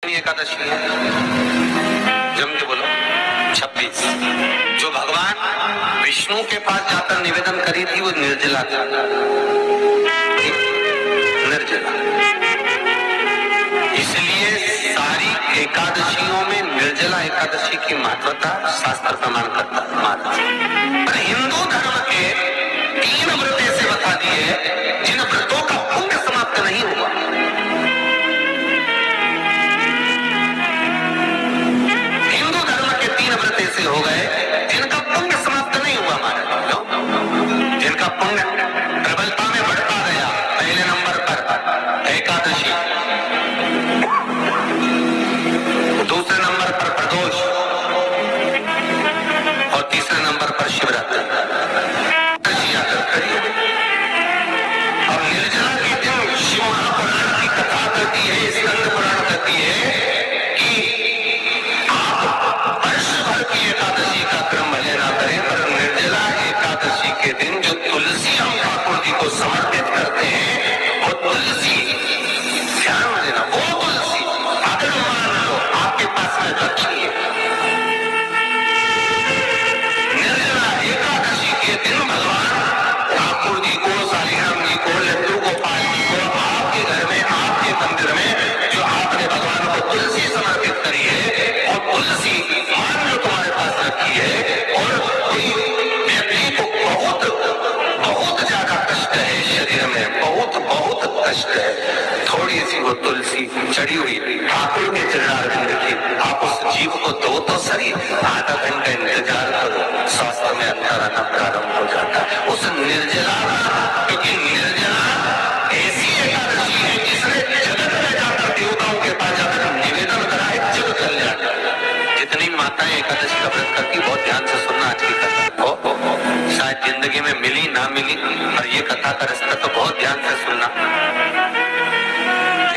एकादशी है, जम के बोलो 26। जो भगवान विष्णु के पास जाकर निवेदन करी थी वो निर्जला था, निर्जला। इसलिए सारी एकादशियों में निर्जला एकादशी की महत्वता शास्त्र प्रमाण करता है। पर हिंदू धर्म के 3 व्रत ऐसे बता दिए जिन व्रतों का पुण्य समाप्त नहीं हुआ। ऐसे हो गए जिनका पुण्य समाप्त नहीं हुआ महाराज, जिनका पुण्य प्रबलता में बढ़ता गया। पहले नंबर पर एकादशी, दूसरे नंबर पर प्रदोष और तीसरे नंबर पर शिवरात्रि। और निर्जला के दिन शिव महापुराण की कथा करती है, स्कंद पुराण करती है एकादशी का क्रम भले ना करें, पर निर्जला एकादशी के दिन जो तुलसी हम ठाकुर जी को समर्पित करते हैं वो तुलसी, ध्यान में देना, वो तुलसी अगर मान लो आपके पास में रखिए। निर्जला एकादशी के दिन भगवान ठाकुर जी को, सालीग्राम जी को, लड्डू गोपाल जी को आपके घर में, आपके मंदिर में जो आपने भगवान को तुलसी समर्पित करी है और तुलसी मान लो तुम्हारे पास रखी है और कोई व्यक्ति को बहुत बहुत ज्यादा कष्ट है शरीर में, बहुत बहुत कष्ट है, थोड़ी सी वो तुलसी चढ़ी हुई ठाकुर के चरणारविंद की, आप उस जीव को दो तो सही, आधा घंटा इंतजार करो, स्वास्थ्य में अंतर आना प्रारंभ हो जाता है। उस निर्जला, क्योंकि निर्जला ऐसी एकादशी है जिसने जगत में जाकर देवताओं के पास जाकर निवेदन कराए जग कल्याण। जितनी माताएं एकादशी का व्रत करती, बहुत ध्यान से सुनना आज की कथा हो, शायद जिंदगी में मिली ना मिली, और ये कथा का रास्ता तो बहुत ध्यान से सुनना।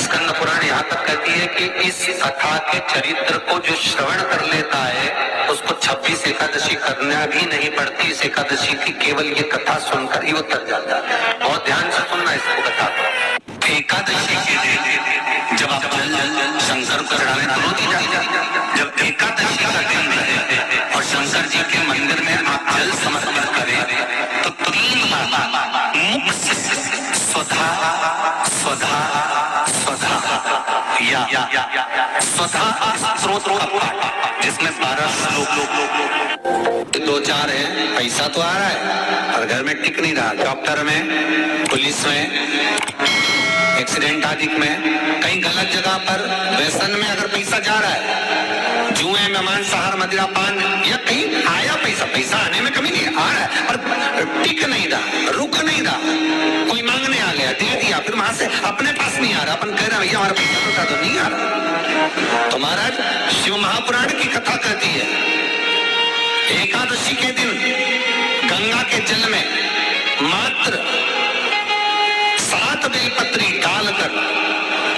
स्कंद पुराण यहाँ तक कहती है कि इस कथा के चरित्र को जो श्रवण कर लेता है उसको 26 एकादशी करना भी नहीं पड़ती। इस एकादशी की केवल ये कथा सुनकर ही वो तर जाता है। बहुत ध्यान से सुनना इसको कथा को। एकादशी के दिन जब आप जल शंकर को चढ़ाने दोनों दी जाती, जब एकादशी का दिन रहे और शंकर जी के मंदिर में आप जल समर्पित करें तो 3 बार मुख से स्वधा स्वधा स्वधा या स्वधा स्त्रोत का पाठ, जिसमें 12 श्लोक 2-4 है। पैसा तो आ रहा है और घर में टिक नहीं रहा, डॉक्टर में, पुलिस में, एक्सीडेंट आदि में, कहीं गलत जगह पर व्यसन में अगर पैसा जा रहा है, जुए में, मांसाहार, मदिरा पान, या कहीं आया पैसा, पैसा आने में कमी नहीं, आ रहा है पर टिक नहीं रहा, रुक नहीं रहा, कोई मांगने आ गया, दे दिया, फिर वहां से अपने पास नहीं आ रहा, अपन कह रहे हैं भैया हमारा पैसा तो नहीं आ रहा। तो महाराज शिव महापुराण की कथा कहती है एकादशी के दिन गंगा के जल में मात्र 7 बेलपत्री डालकर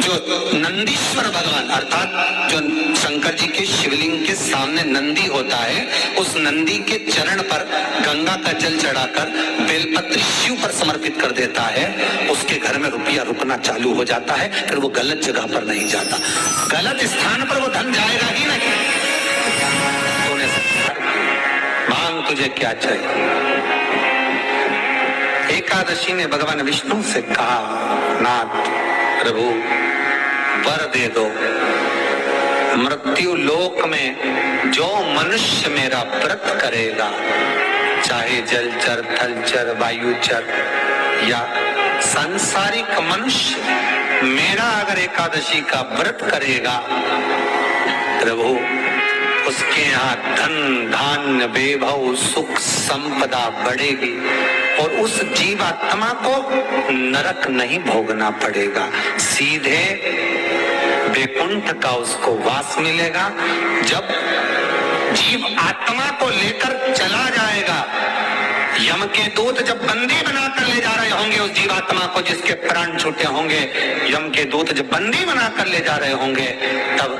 जो नंदीश्वर भगवान अर्थात जो शंकर जी के शिवलिंग के सामने नंदी होता है, उस नंदी के चरण पर गंगा का जल चढ़ाकर बेलपत्री शिव पर समर्पित कर देता है, उसके घर में रुपया रुकना चालू हो जाता है, फिर वो गलत जगह पर नहीं जाता, गलत स्थान पर वो धन जाएगा ही नहीं। मांग तुझे क्या चाहिए। एकादशी ने भगवान विष्णु से कहा, नाथ प्रभु वर दे दो, मृत्यु लोक में जो मनुष्य मेरा व्रत करेगा, चाहे जलचर, थलचर, वायुचर या सांसारिक मनुष्य, मेरा अगर एकादशी का व्रत करेगा प्रभु, उसके यहाँ धन धान्य वैभव सुख संपदा बढ़ेगी और उस जीवात्मा को नरक नहीं भोगना पड़ेगा, सीधे वैकुंठ का उसको वास मिलेगा। जब जीव आत्मा को लेकर चला जाएगा, यम के दूत जब बंदी बनाकर ले जा रहे होंगे उस जीवात्मा को जिसके प्राण छूटे होंगे, यम के दूत जब बंदी बनाकर ले जा रहे होंगे, तब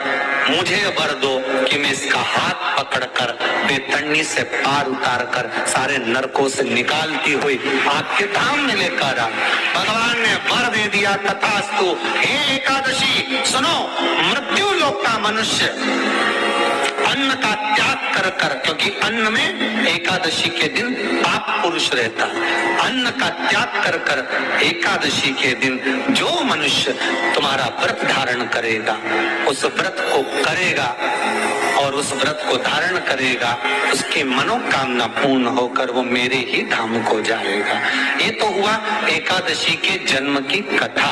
मुझे वर दो कि मैं इसका हाथ पकड़कर बेतन्नी से पार उतार कर सारे नरकों से निकालती हुई आपके धाम में लेकर आ। भगवान ने वर दे दिया, तथास्तु। हे एकादशी सुनो, मृत्यु लोक का मनुष्य अन्न का त्याग कर कर, क्योंकि अन्न में एकादशी के दिन पाप पुरुष रहता, अन्न का त्याग कर कर एकादशी के दिन जो मनुष्य तुम्हारा व्रत धारण करेगा, उस व्रत को करेगा और उस व्रत को धारण करेगा, उसकी मनोकामना पूर्ण होकर वो मेरे ही धाम को जाएगा। ये तो हुआ एकादशी के जन्म की कथा।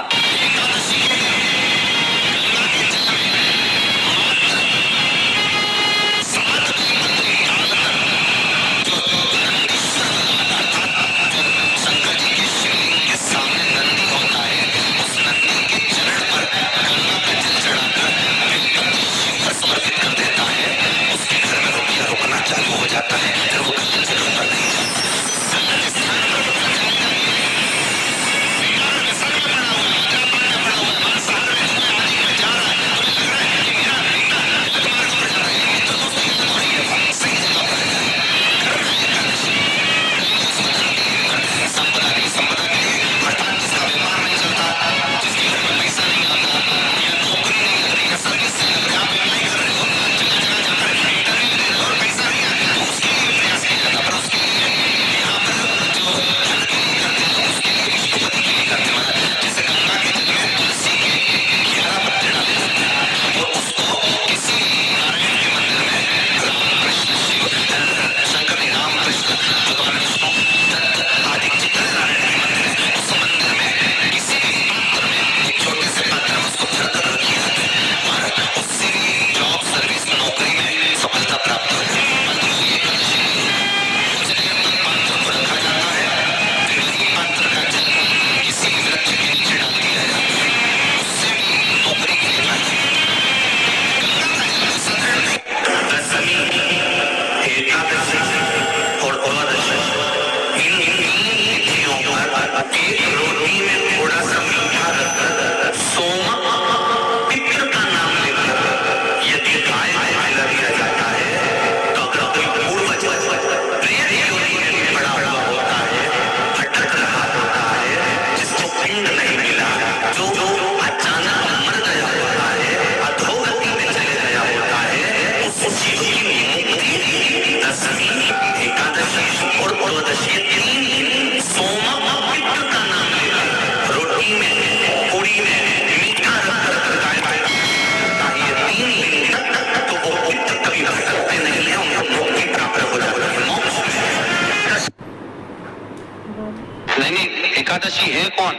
एकादशी है कौन,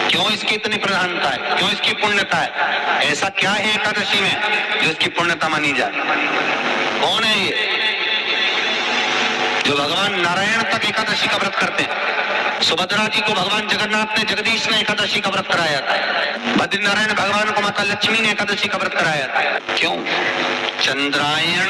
क्यों इसकी इतनी प्रधानता है, क्यों इसकी पुण्यता है, ऐसा क्या है एकादशी में जो इसकी पुण्यता मानी जाए? कौन है ये? जो भगवान नारायण तक एकादशी का व्रत करते हैं। सुभद्रा जी को भगवान जगन्नाथ ने, जगदीश ने एकादशी का व्रत कराया था। बद्रीनारायण भगवान को माता लक्ष्मी ने एकादशी का व्रत कराया था। क्यों? चंद्रायण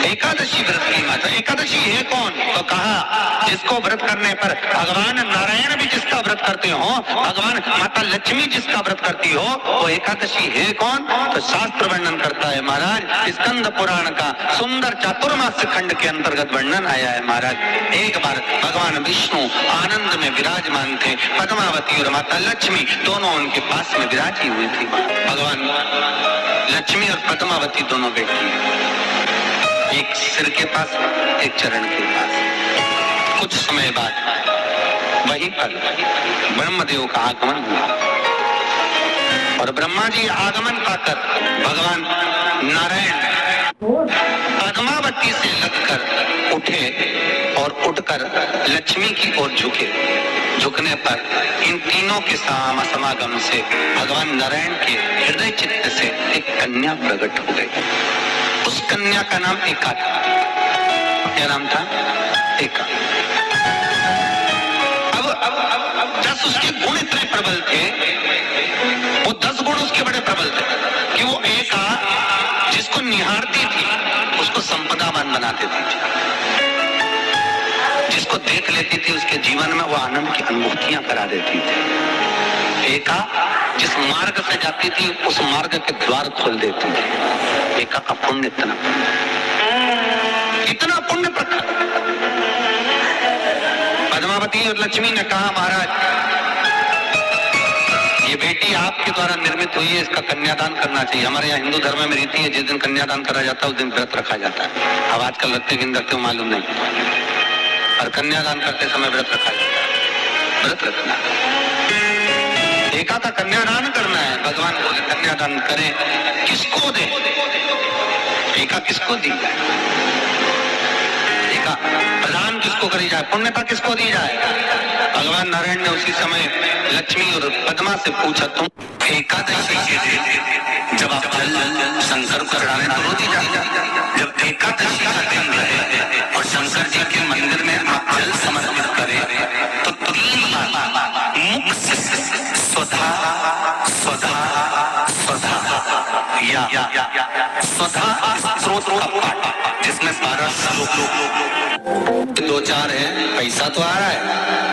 एकादशी व्रत की माता। एकादशी है कौन? तो कहा जिसको व्रत करने पर भगवान नारायण भी जिसका व्रत करते हो, भगवान माता लक्ष्मी जिसका व्रत करती हो, वो एकादशी है कौन? तो शास्त्र वर्णन करता है महाराज, स्कंद पुराण का सुंदर चातुर्मास्य खंड के अंतर्गत वर्णन आया है महाराज। एक बार भगवान विष्णु आनंद में विराजमान थे, पद्मावती और माता लक्ष्मी दोनों उनके पास में विराजी हुई थी। भगवान लक्ष्मी और पद्मावती दोनों बैठी, एक सिर के पास, एक चरण के पास। कुछ समय बाद वहीं पर ब्रह्मदेव का आगमन हुआ और ब्रह्मा जी आगमन पाकर भगवान नारायण पद्मावती से लगकर उठे और उठकर लक्ष्मी की ओर झुके। झुकने पर इन तीनों के समागम से भगवान नारायण के हृदय चित्त से एक कन्या प्रकट हो गई। उस कन्या का नाम एका था। क्या नाम था? एका। अब 10 उसके गुण इतने प्रबल थे, वो 10 गुण उसके बड़े प्रबल थे कि वो एका जिसको निहारती थी उसको संपदावान बना देती थी, जिसको देख लेती थी उसके जीवन में वो आनंद की अनुभूतियां करा देती थी। एका जिस मार्ग से जाती थी उस मार्ग के द्वार खोल देती थी। एका का पुण्य इतना पुण्य प्रखर। पद्मावती और लक्ष्मी ने कहा, महाराज ये बेटी आपके द्वारा निर्मित हुई है, इसका कन्यादान करना चाहिए। हमारे यहाँ हिंदू धर्म में रीति है, जिस दिन कन्यादान करा जाता है उस दिन व्रत रखा जाता है। अब आजकल रखते कि रखते हो मालूम नहीं, और कन्यादान करते समय व्रत रखा जाता है। व्रत रखना, एका का कन्यादान करना है। भगवान बोले कन्यादान करें, किसको दे? एका किसको दी जाए? एका प्रदान किसको करी जाए? पुण्यता किसको दी जाए? भगवान नारायण ने उसी समय लक्ष्मी और पद्मा से पूछा, तुम एकादशी के दिन जब आप जल शंकर को चढ़ाने तो रोटी जाए, जब एकादशी का दिन रहे और शंकर जी के मंदिर में आप जल समर्पित करें तो 3 बार मुख से स्वधा स्वधा स्वधा या स्वधा स्रोत का पाठ, जिसमें 12 श्लोक 2-4 है। पैसा तो आ रहा है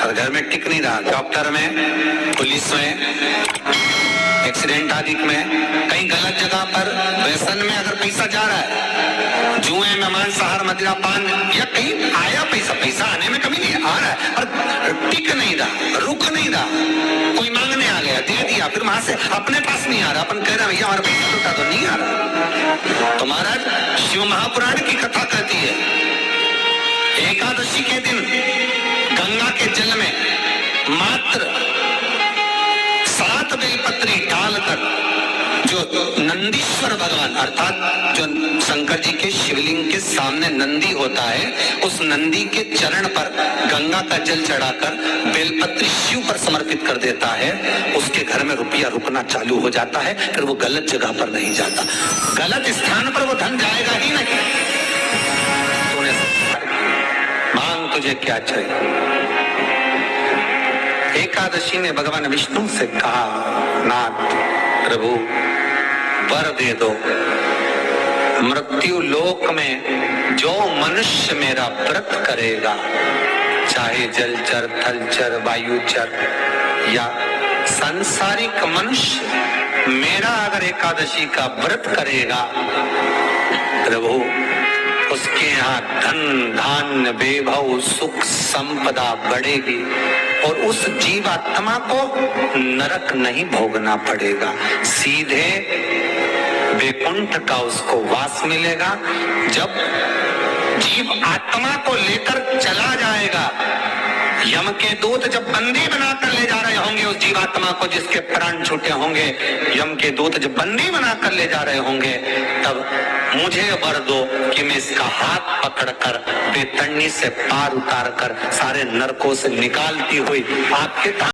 और घर में टिक नहीं रहा। डॉक्टर में, पुलिस में, एक्सीडेंट आदि में, कहीं गलत जगह पर व्यसन में अगर पैसा जा रहा है, जुए में, मांसाहार, मदिरा पान, या कहीं आया पैसा आने में कमी नहीं है, आ रहा है पर टिक नहीं रहा, रुक नहीं रहा। कोई मांगने आ गया, दे दिया, फिर वहां से अपने पास नहीं आ रहा, अपन कह रहे हैं भैया हमारा पैसा तो नहीं आ रहा। तो महाराज शिव महापुराण की कथा कहती है, एकादशी के दिन गंगा के जल में मात्र 7 बेलपत्री डालकर जो नंदीश्वर भगवान अर्थात जो शंकर जी के शिवलिंग के सामने नंदी होता है, उस नंदी के चरण पर गंगा का जल चढ़ाकर बेलपत्री शिव पर समर्पित कर देता है, उसके घर में रुपया रुकना चालू हो जाता है। फिर वो गलत जगह पर नहीं जाता, गलत स्थान पर वो धन जाएगा ही नहीं। तूने मांग, तुझे क्या चाहिए? एकादशी ने भगवान विष्णु से कहा, नाथ प्रभु वर दे दो, मृत्यु लोक में जो मनुष्य मेरा व्रत करेगा, चाहे जलचर, थलचर, वायुचर या सांसारिक मनुष्य, मेरा अगर एकादशी का व्रत करेगा प्रभु, उसके यहाँ धन धान्य वैभव सुख संपदा बढ़ेगी और उस जीवात्मा को नरक नहीं भोगना पड़ेगा, सीधे वैकुंठ का उसको वास मिलेगा। जब जीव आत्मा को लेकर चला जाएगा, यम के दूत जब बंदी बनाकर ले जा रहे होंगे उस जीवात्मा को जिसके प्राण छूटे होंगे, यम के दूत जब बंदी बनाकर ले जा रहे होंगे, तब मुझे वर दो कि मैं इसका हाथ पकड़कर बेतरनी से पार उतार कर सारे नरकों से निकालती हुई आपके